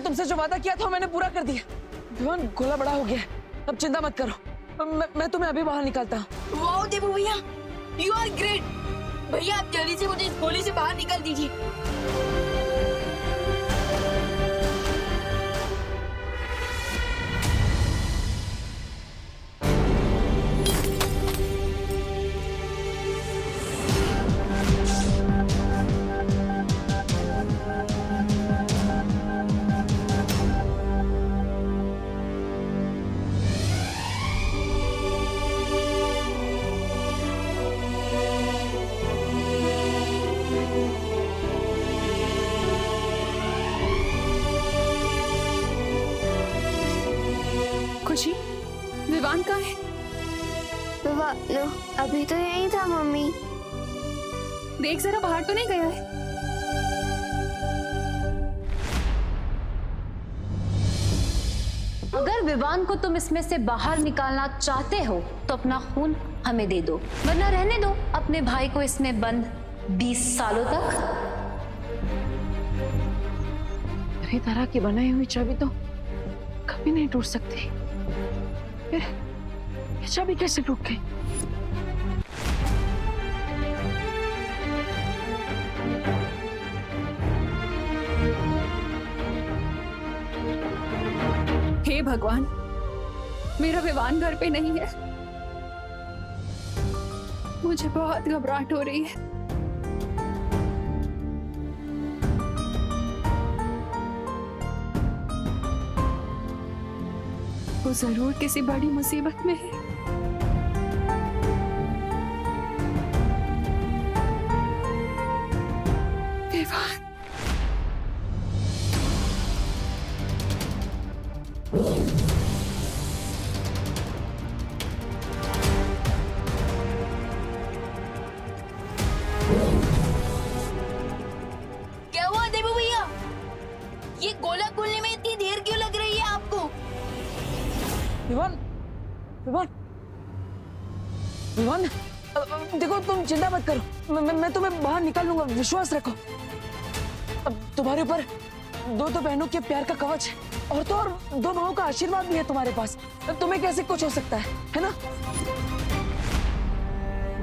तुमसे जो वादा किया था मैंने पूरा कर दिया। विवान, गोला बड़ा हो गया है, अब चिंता मत करो। मैं तुम्हें अभी बाहर निकालता हूँ। वाओ देबू भैया, यू आर ग्रेट। भैया आप जल्दी से मुझे इस गोली से बाहर निकाल दीजिए। खुशी, विवान कहाँ है? नो, अभी तो यही था मम्मी। देख जरा, बाहर तो नहीं गया है? अगर विवान को तुम इसमें से बाहर निकालना चाहते हो तो अपना खून हमें दे दो, वरना रहने दो अपने भाई को इसमें बंद 20 सालों तक। मेरी तरह की बनाई हुई चाबी तो कभी नहीं टूट सकती। फिर ये चाबी कैसे टूट गई? हे भगवान, मेरा विवान घर पे नहीं है। मुझे बहुत घबराहट हो रही है। वो जरूर किसी बड़ी मुसीबत में है। विवान, क्या हुआ देबू भैया? ये गोला खोलने में इतनी देर क्यों लग रही है आपको? विवान, विवान, विवान, देखो तुम चिंता मत करो। मैं तुम्हें बाहर निकाल लूंगा, विश्वास रखो। अब तुम्हारे ऊपर दो बहनों के प्यार का कवच है, और तो और 2 बहुओं का आशीर्वाद भी है तुम्हारे पास। तुम्हें कैसे कुछ हो सकता है ना?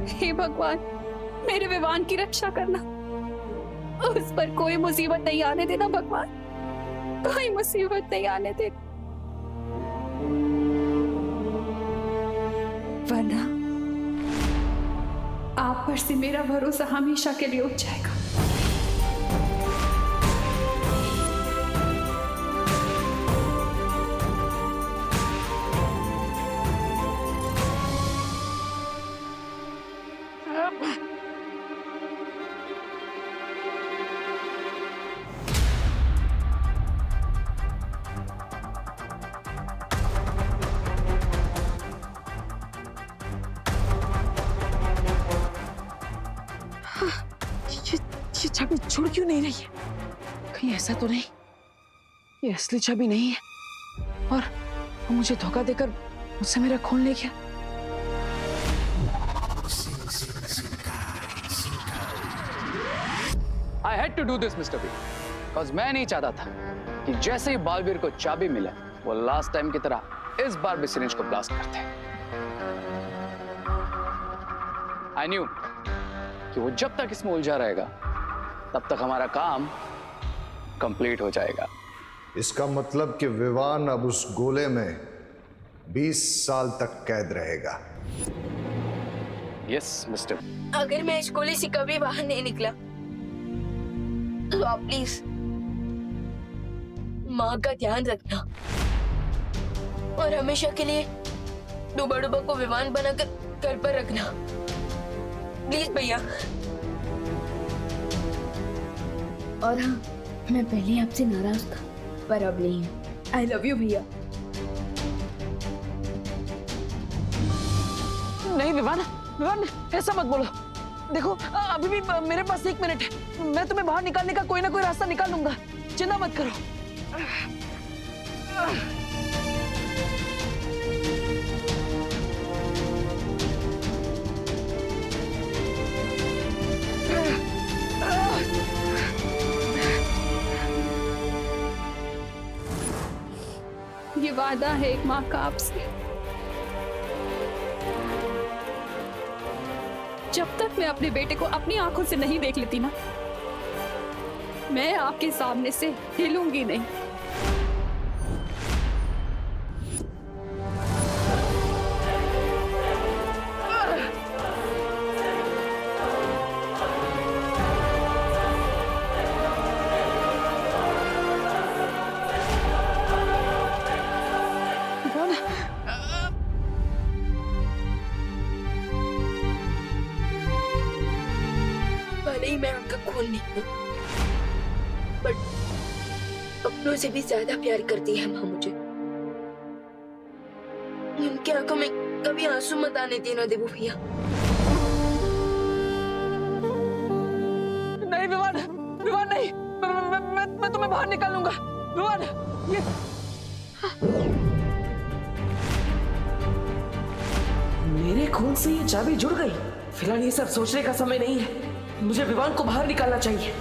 हे भगवान, मेरे विवान की रक्षा करना। उस पर कोई मुसीबत नहीं आने देना भगवान, कोई मुसीबत नहीं आने देना, वरना आप पर से मेरा भरोसा हमेशा के लिए उठ जाएगा। ये चाबी छुड़ क्यों नहीं रही है? कहीं ऐसा तो नहीं ये असली चाबी नहीं है और वो मुझे धोखा देकर मुझसे मेरा खून ले गया? I had to do this, Mr. B, because मैं नहीं चाहता था कि जैसे ही बालवीर को चाबी मिला वो लास्ट टाइम की तरह इस बार भी सिरिंज को ब्लास्ट करते। I knew कि वो जब तक इसमें उलझा रहेगा तब तक हमारा काम कंप्लीट हो जाएगा। इसका मतलब कि विवान अब उस गोले में 20 साल तक कैद रहेगा। Yes mister. अगर मैं इस गोली से कभी बाहर नहीं निकला तो आप प्लीज माँ का ध्यान रखना और हमेशा के लिए डूबा डूबा को विमान बनाकर घर पर रखना, प्लीज भैया। और हाँ, मैं पहले आपसे नाराज था पर अब नहीं हूँ। आई लव यू भैया। नहीं विवान, विवान ऐसा मत बोलो। देखो अभी भी मेरे पास 1 मिनट है, मैं तुम्हें बाहर निकालने का कोई ना कोई रास्ता निकाल लूंगा, चिंता मत करो। ये वादा है एक माँ का आपसे। जब तक मैं अपने बेटे को अपनी आंखों से नहीं देख लेती ना, मैं आपके सामने से हिलूंगी नहीं। भले ही मैं उनका खून नहीं हूँ, बट अपनों से भी ज्यादा प्यार करती है माँ मुझे। उनकी आंखों में कभी आंसू मत आने देना देवो भैया। नहीं विवान, विवान नहीं, मैं तुम्हें बाहर निकालूंगा। विवान, ये मेरे खून से ये चाबी जुड़ गई। फिलहाल ये सब सोचने का समय नहीं है, मुझे विवान को बाहर निकालना चाहिए।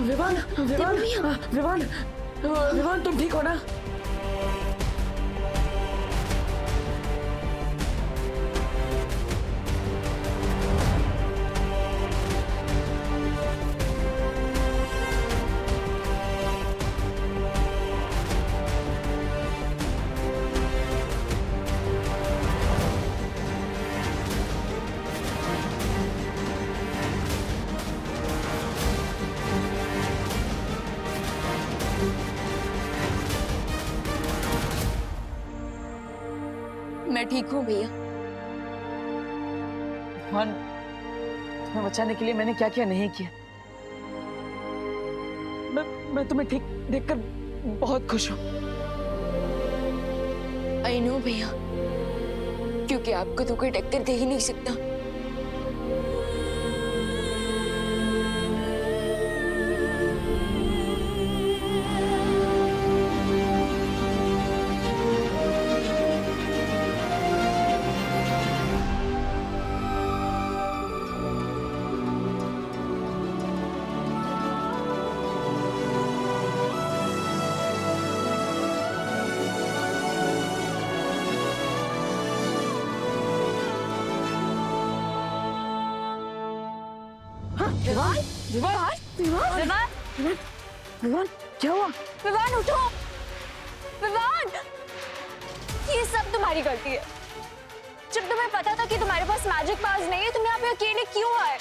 विवान, विवान, विवान, विवान, तुम ठीक हो ना? मैं ठीक हूँ भैया। विवान, तुम्हें बचाने के लिए मैंने क्या क्या नहीं किया। मैं तुम्हें ठीक देखकर बहुत खुश हूँ। आई नो भैया, क्योंकि आपको तो कोई टक्कर दे ही नहीं सकता। विवान, विवान, विवान, विवान, विवान, क्या हुआ? विवान उठो। विवान, ये सब तुम्हारी गलती है। जब तुम्हें पता था कि तुम्हारे पास मैजिक पावर्स नहीं है, तुम यहाँ पे अकेले क्यों आए?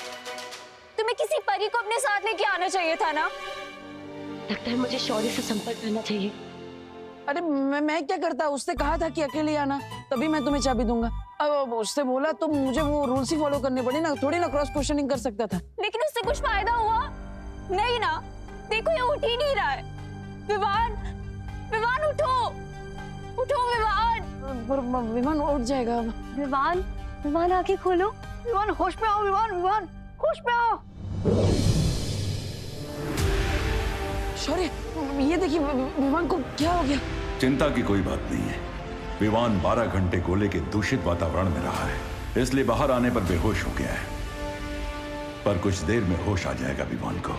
तुम्हें किसी परी को अपने साथ लेके आना चाहिए था ना। लगता है मुझे शौर्य से संपर्क करना चाहिए। अरे मैं क्या करता, उसने कहा था कि अकेले आना, तभी मैं तुम्हें चाबी दूंगा। अब उससे बोला तो मुझे वो रूल्स ही फॉलो करने पड़े ना, थोड़ी ना क्रॉस क्वेश्चनिंग कर सकता था। लेकिन उससे कुछ फायदा हुआ नहीं ना। देखो ये उठ ही नहीं रहा है। विवान, विवान उठो, उठो विवान। विमान उठ जाएगा। विवान, विवान आंखें खोलो। विवान होश में आओ। विवान, विवान होश में आओ। शौर्य, ये देखिए विमान को क्या हो गया? चिंता की कोई बात नहीं है। विमान 12 घंटे गोले के दूषित वातावरण में रहा है, इसलिए बाहर आने पर बेहोश हो गया है। पर कुछ देर में होश आ जाएगा विमान को।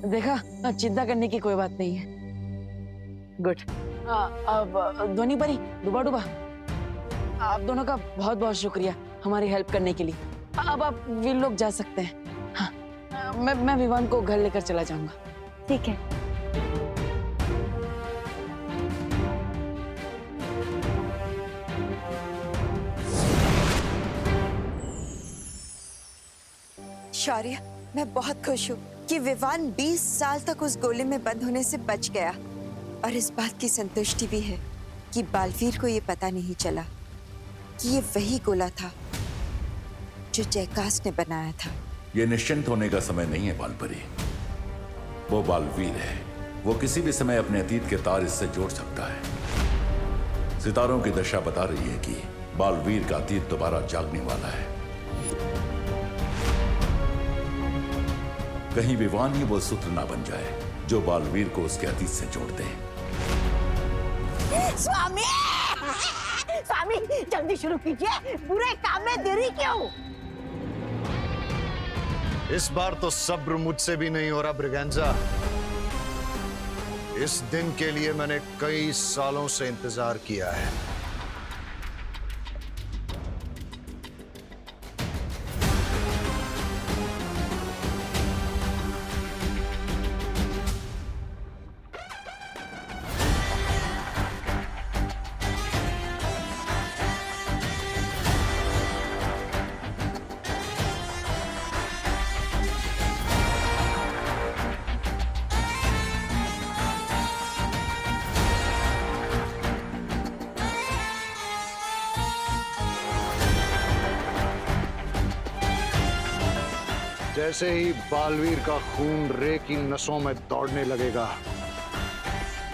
देखा, चिंता करने की कोई बात नहीं है। गुड। अब ध्वनि परी, डूबा डूबा, आप दोनों का बहुत बहुत शुक्रिया हमारी हेल्प करने के लिए। अब आप वीर लोग जा सकते हैं। हाँ, मैं विवान को घर लेकर चला जाऊंगा। ठीक है। शौर्य, मैं बहुत खुश हूँ कि विवान 20 साल तक उस गोले में बंद होने से बच गया, और इस बात की संतुष्टि भी है कि बालवीर को ये पता नहीं चला कि ये वही गोला था जो जयकास ने बनाया था। ये निश्चिंत होने का समय नहीं है बालपरी। वो बालवीर है, वो किसी भी समय अपने अतीत के तार इससे जोड़ सकता है। सितारों की दशा बता रही है कि बालवीर का अतीत दोबारा जागने वाला है। कहीं विवान ही वो सूत्र ना बन जाए जो बालवीर को उसके अतीत से जोड़ दे। स्वामी, स्वामी जल्दी शुरू कीजिए, बुरे काम में देरी क्यों? इस बार तो सब्र मुझसे भी नहीं हो रहा ब्रिगेंजा। इस दिन के लिए मैंने कई सालों से इंतजार किया है। जैसे ही बालवीर का खून रे की नसों में दौड़ने लगेगा,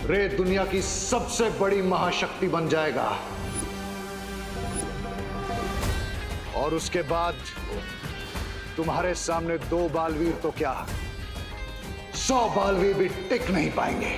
रे दुनिया की सबसे बड़ी महाशक्ति बन जाएगा। और उसके बाद तुम्हारे सामने 2 बालवीर तो क्या, 100 बालवीर भी टिक नहीं पाएंगे।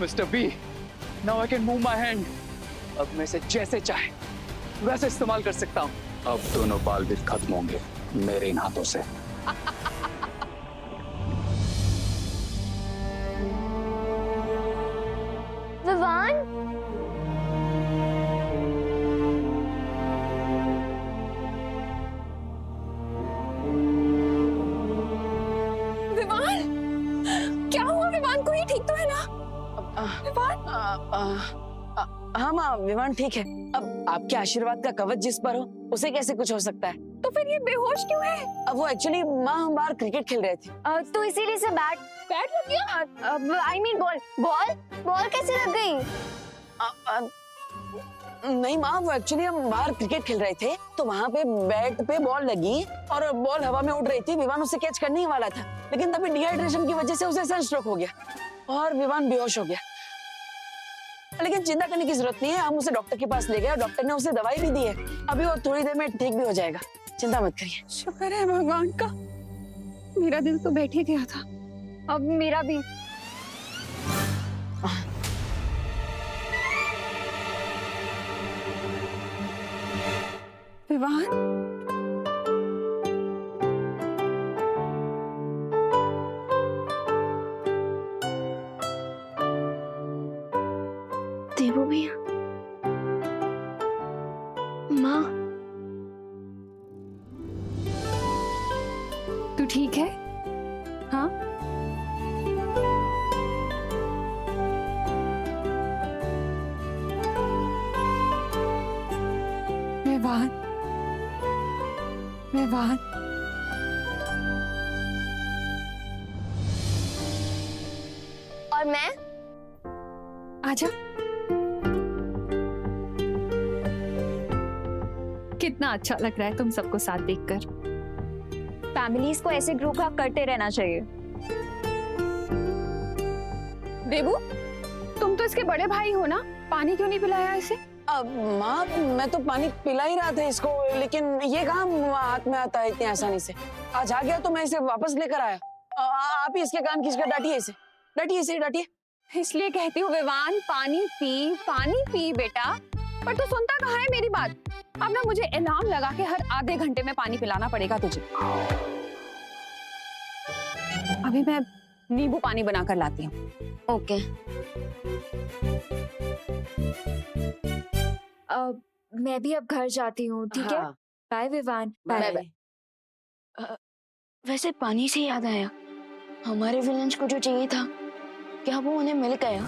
Mr. B, now I can move my hand. अब मैं इसे जैसे चाहे वैसे इस्तेमाल कर सकता हूँ। अब दोनों बालवीर खत्म होंगे मेरे इन हाथों से। विवान, विवान, क्या हुआ विवान को? ये ठीक तो है ना? विवान? हाँ माँ, विवान ठीक है। अब आपके आशीर्वाद का कवच जिस पर हो उसे कैसे कुछ हो सकता है? तो फिर ये बेहोश क्यों है? अब वो एक्चुअली माँ हम बाहर क्रिकेट खेल रहे थे। तो इसीलिए से बैट लग गया? आई मीन बॉल कैसे लग गई? नहीं माँ, वो एक्चुअली हम बाहर क्रिकेट खेल रहे थे तो वहाँ पे बैट पे बॉल लगी और बॉल हवा में उड़ रही थी। विवान उसे कैच करने ही वाला था, लेकिन तभी डिहाइड्रेशन की वजह से उसे सनस्ट्रोक हो गया और विवान बेहोश हो गया। लेकिन चिंता करने की जरूरत नहीं है, हम उसे डॉक्टर के पास ले गए और डॉक्टर ने उसे दवाई भी दी है। अभी वो थोड़ी देर में ठीक भी हो जाएगा, चिंता मत करिए। शुक्र है भगवान का, मेरा दिल तो बैठ ही गया था। अब मेरा भी। विवान, देवू भैया, माँ, तू ठीक है? हाँ? विवान, विवान, और मैं आजा। कितना अच्छा लग रहा है तुम सबको साथ देखकर। फैमिलीज को ऐसे ग्रुप हग करते रहना चाहिए। देबू, तुम तो इसके बड़े भाई हो ना, पानी क्यों नहीं पिलाया इसे? माँ, मैं तो पानी पिला ही रहा था इसको, लेकिन ये कहाँ हाथ में आता है इतनी आसानी से। आज आ गया तो मैं इसे वापस लेकर आया। आप ही इसके कान खींचकर डांटिए इसे, डांटिए। इसलिए कहती हूँ विवान, पानी पी बेटा। पर तू सुनता कहाँ है मेरी बात? अब ना मुझे अलार्म लगा के हर आधे घंटे में पानी पिलाना पड़ेगा तुझे। अभी मैं नींबू पानी बनाकर लाती हूँ। ओके। मैं भी अब घर जाती हूँ, ठीक है? बाय विवान। बाय। वैसे पानी से याद आया, हमारे विलन्स को जो चाहिए था, क्या वो उन्हें मिल गया?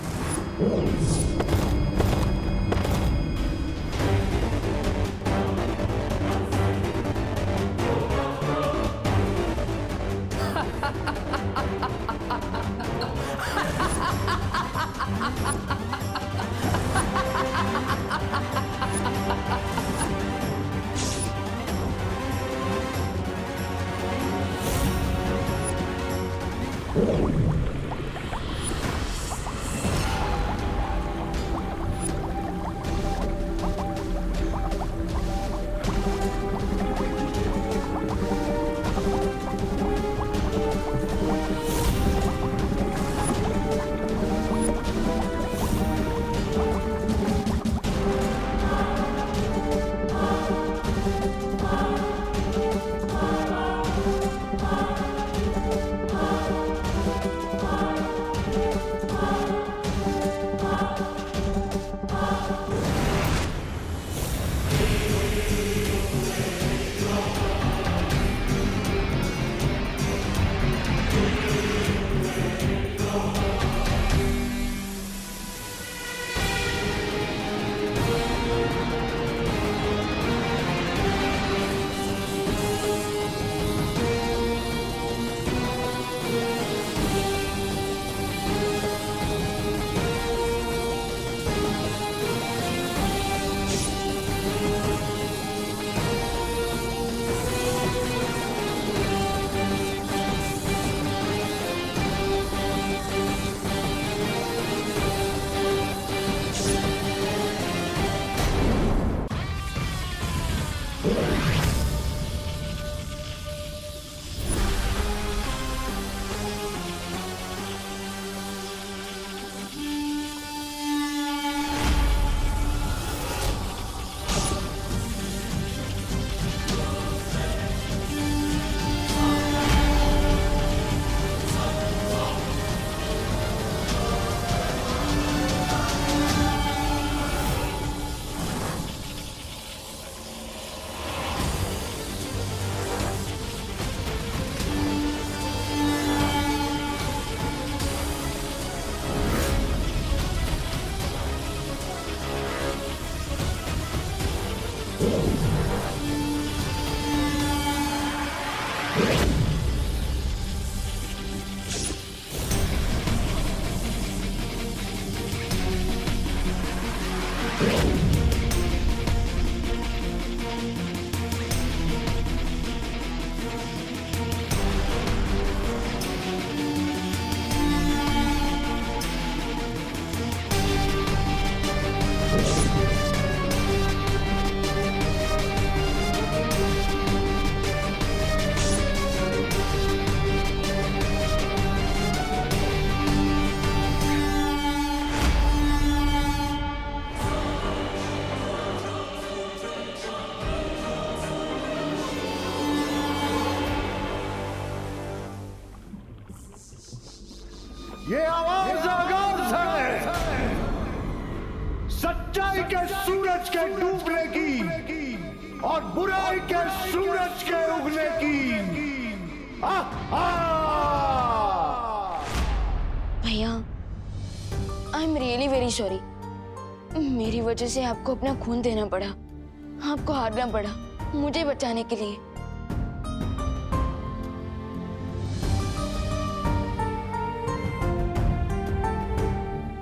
ये आवाज आगाज है सच्चाई के सूरज के डूबने की और बुराई के सूरज के उगने की। भैया, I am really very sorry. मेरी वजह से आपको अपना खून देना पड़ा, आपको हारना पड़ा मुझे बचाने के लिए।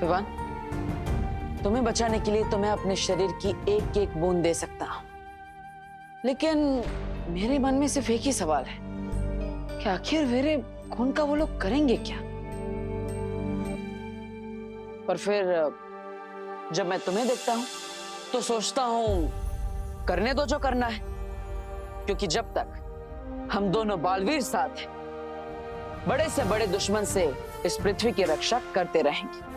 विवान, तुम्हें बचाने के लिए तो मैं अपने शरीर की एक एक बूंद दे सकता हूं, लेकिन मेरे मन में सिर्फ एक ही सवाल है कि आखिर मेरे खून का वो लोग करेंगे क्या? पर फिर जब मैं तुम्हें देखता हूं तो सोचता हूं करने दो जो करना है, क्योंकि जब तक हम दोनों बालवीर साथ हैं, बड़े से बड़े दुश्मन से इस पृथ्वी की रक्षा करते रहेंगे।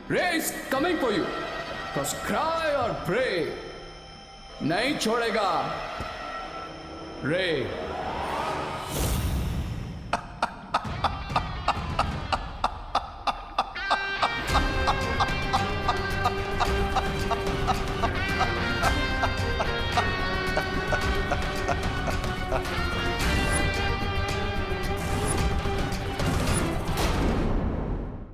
Ray is coming for you. Cause cry or pray, नहीं छोड़ेगा रे।